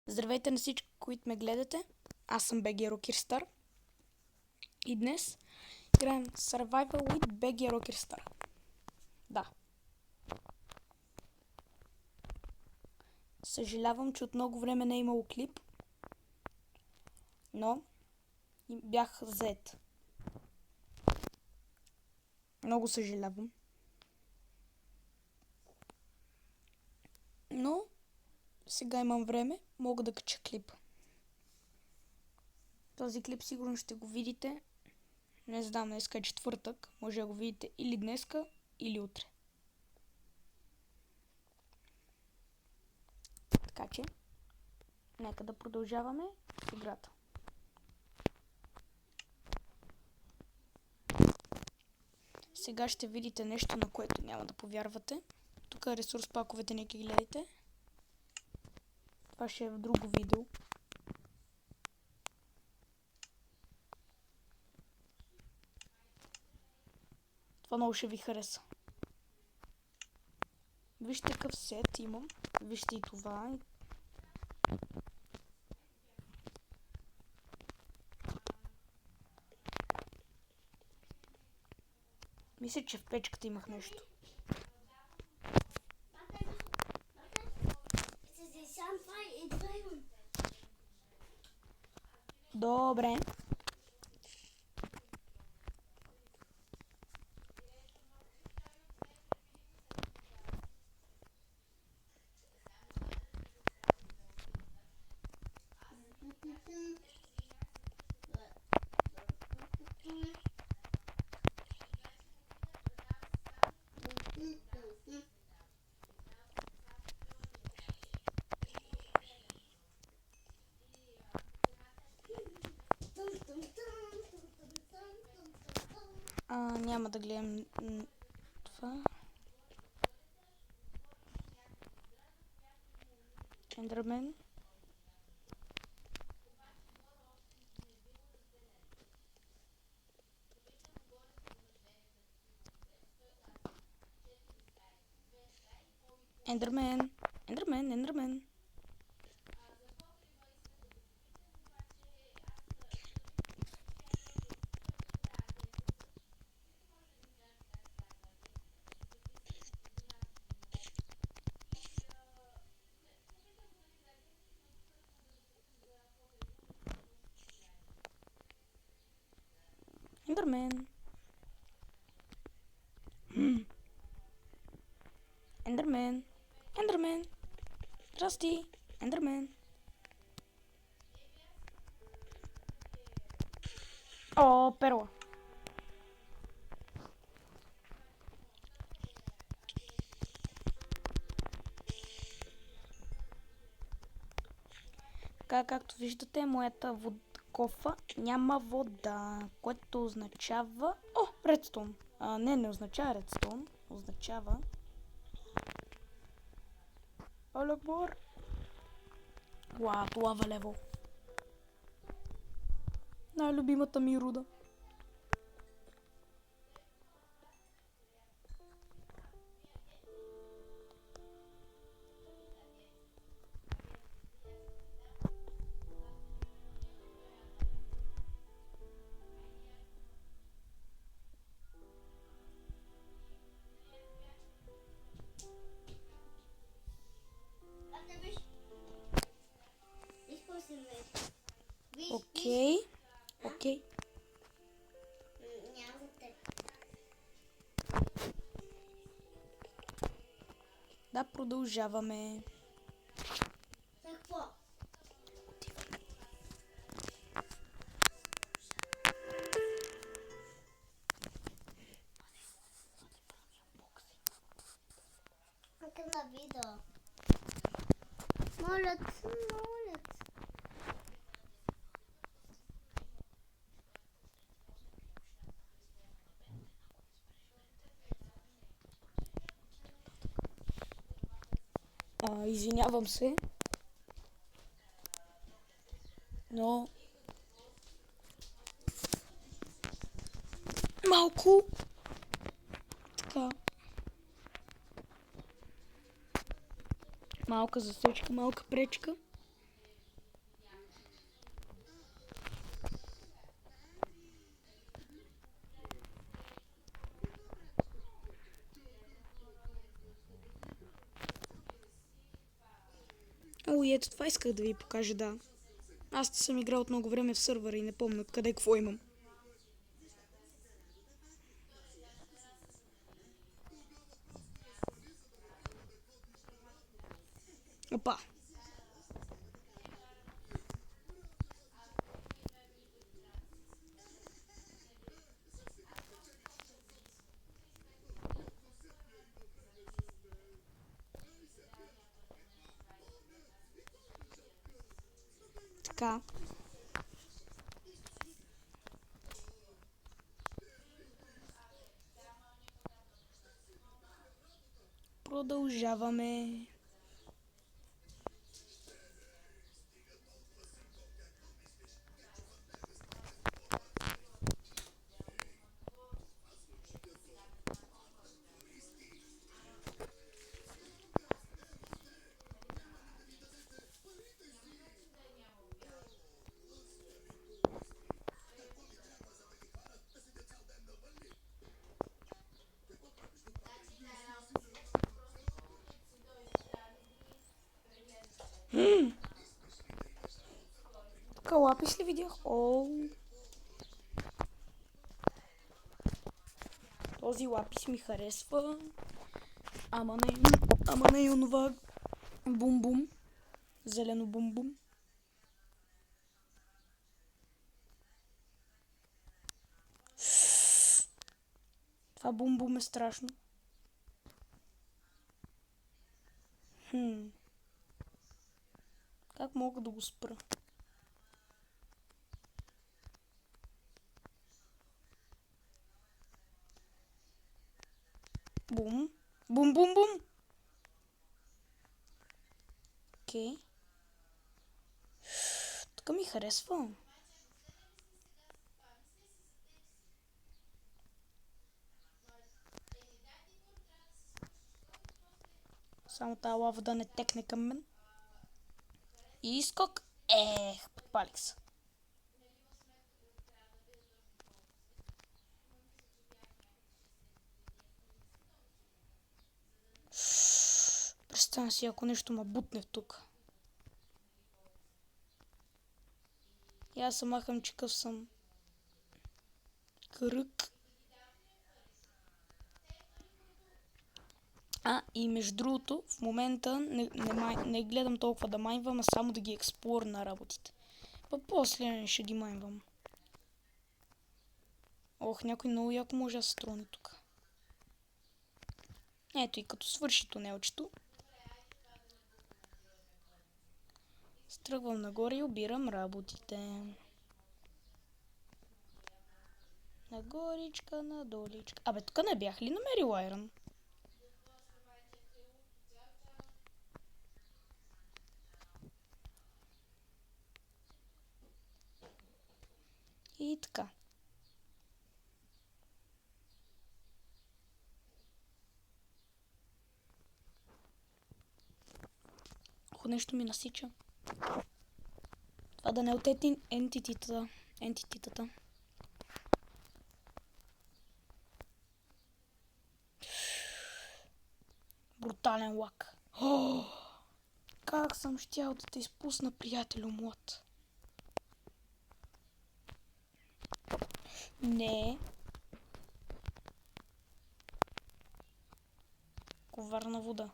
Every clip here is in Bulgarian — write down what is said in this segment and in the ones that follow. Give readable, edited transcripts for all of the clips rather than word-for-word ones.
Здравейте на всички, които ме гледате. Аз съм BG Rockstar. И днес играем Survival with BG Rockstar. Да. Съжалявам, че от много време не е имало клип. Но бях зает. Много съжалявам. Но сега имам време, мога да кача клип. Този клип сигурно ще го видите. Не знам, днеска е четвъртък. Може да го видите или днеска, или утре. Така че, нека да продължаваме с играта. Сега ще видите нещо, на което няма да повярвате. Тук е ресурс паковете, нека ги гледайте. Това ще е в друго видео. Това много ще ви хареса. Вижте какъв сет имам. Вижте и това. Мисля, че в печката имах нещо. Добре. Няма да гледам това. Ендърмен. Ендърмен. Ендърмен, ендърмен. Ендърмен. Ендърмен. Ендърмен. Здрасти. Ендърмен. О, перла. Така, както виждате, моята кофа няма вода, което означава... О, редстоун. Не означава редстоун. Означава... Алакбор. Уау, лава левел. Най-любимата ми руда. Окей. Окей. Да, продължаваме. Какво? На видео. Молят, молят. Извинявам се. Но... Малко... Така... Малка засечка, малка пречка. О, и ето това исках да ви покажа, да. Аз съм играл от много време в сървъра и не помня откъде какво имам. Опа! Така. Продължаваме. Тук лапис ли видях? О, този лапис ми харесва. Ама не и онова бум-бум. Зелено бум-бум. Това бум-бум е страшно. Как мога да го спра? Бум. Бум-бум-бум. Окей. Тук ми харесва. Само тази лава да не текне към мен. И скок. Подпалих се. Представям си, ако нещо ме бутне в тук. И аз се махам, че къв съм. Кръг. И между другото, в момента не гледам толкова да майнвам, а само да ги експлор на работите. После ще ги майнвам. Ох, някой много яко може да се троне тук. Ето и като свърши тунелчето. Стръгвам нагоре и обирам работите. Нагоричка, надоличка. Абе, тук не бях ли намерил айрон? И така. Ако нещо ми насича. Това да не е от ентититата. Брутален лак. Как съм щял да те изпусна, приятелю млад. Не. Коварна вода.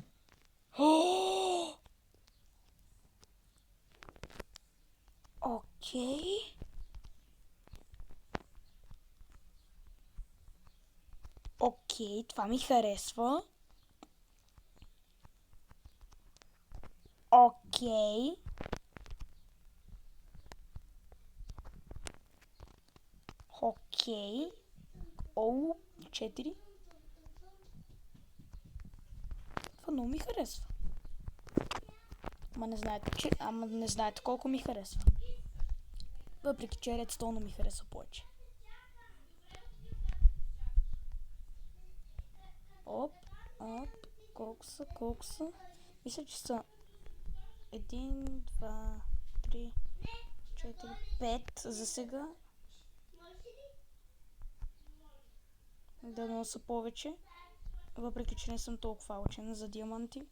Окей. Окей, това ми харесва. Окей. Окей. 4. Това много ми харесва. Ама не знаете колко ми харесва. Въпреки че редстоуна ми харесва повече. Оп. Колко са? Мисля, че са 1, 2, 3, 4, 5 за сега. Да носа повече. Въпреки че не съм толкова учен за диаманти.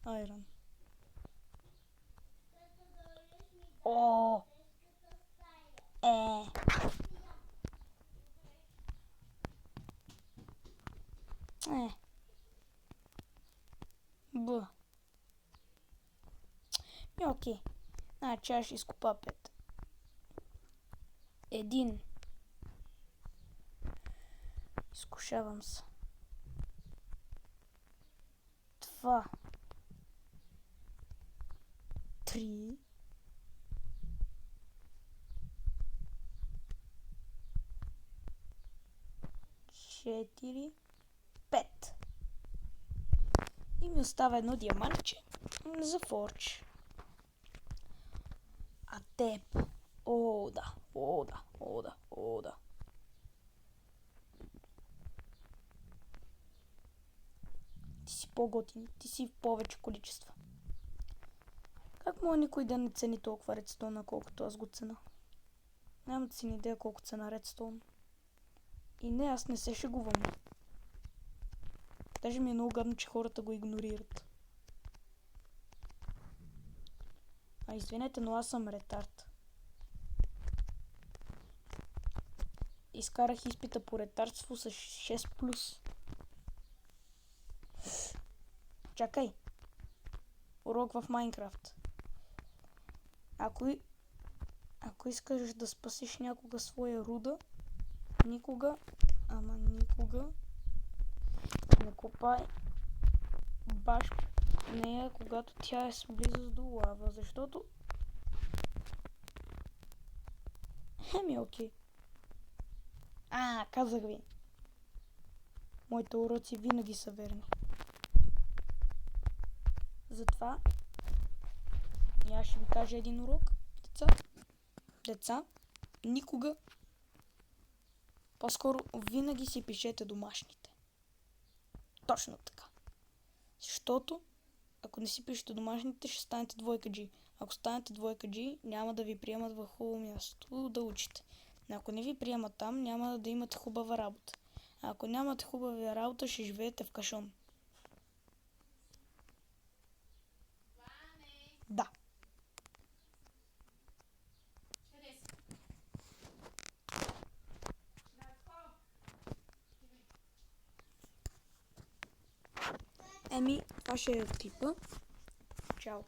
Айрон. О! Е! Е! Б. Окей. Значи аз ще изкупа 5. 1. Изкушавам се. 2. 3. 4. 5. И ми остава едно диамантче за форч. А теб? О, да. О, да. О, да. О, да. Ти си по-готин. Ти си в повече количества. Как може никой да не цени толкова редстоуна, колкото аз го цена? Нямам си ни идея колко цена редстоун. И не, аз не се шегувам. Даже ми е много гадно, че хората го игнорират. А извинете, но аз съм ретард. Изкарах изпита по ретардство с 6+. Чакай. Урок в Майнкрафт. Ако искаш да спасиш някога своя руда, никога, ама никога не копай баш нея, когато тя е с близост до лава, защото... Окей. Казах ви. Моите уроци винаги са верни. Затова и аз ще ви кажа един урок, деца, никога, по-скоро винаги си пишете домашните. Точно така. Защото, ако не си пишете домашните, ще станете двойка-джи. Ако станете двойка-джи, няма да ви приемат в хубаво място да учите. Ако не ви приемат там, няма да имате хубава работа. А ако нямате хубава работа, ще живеете в кашон. Да. Това ще е клипа. Чао.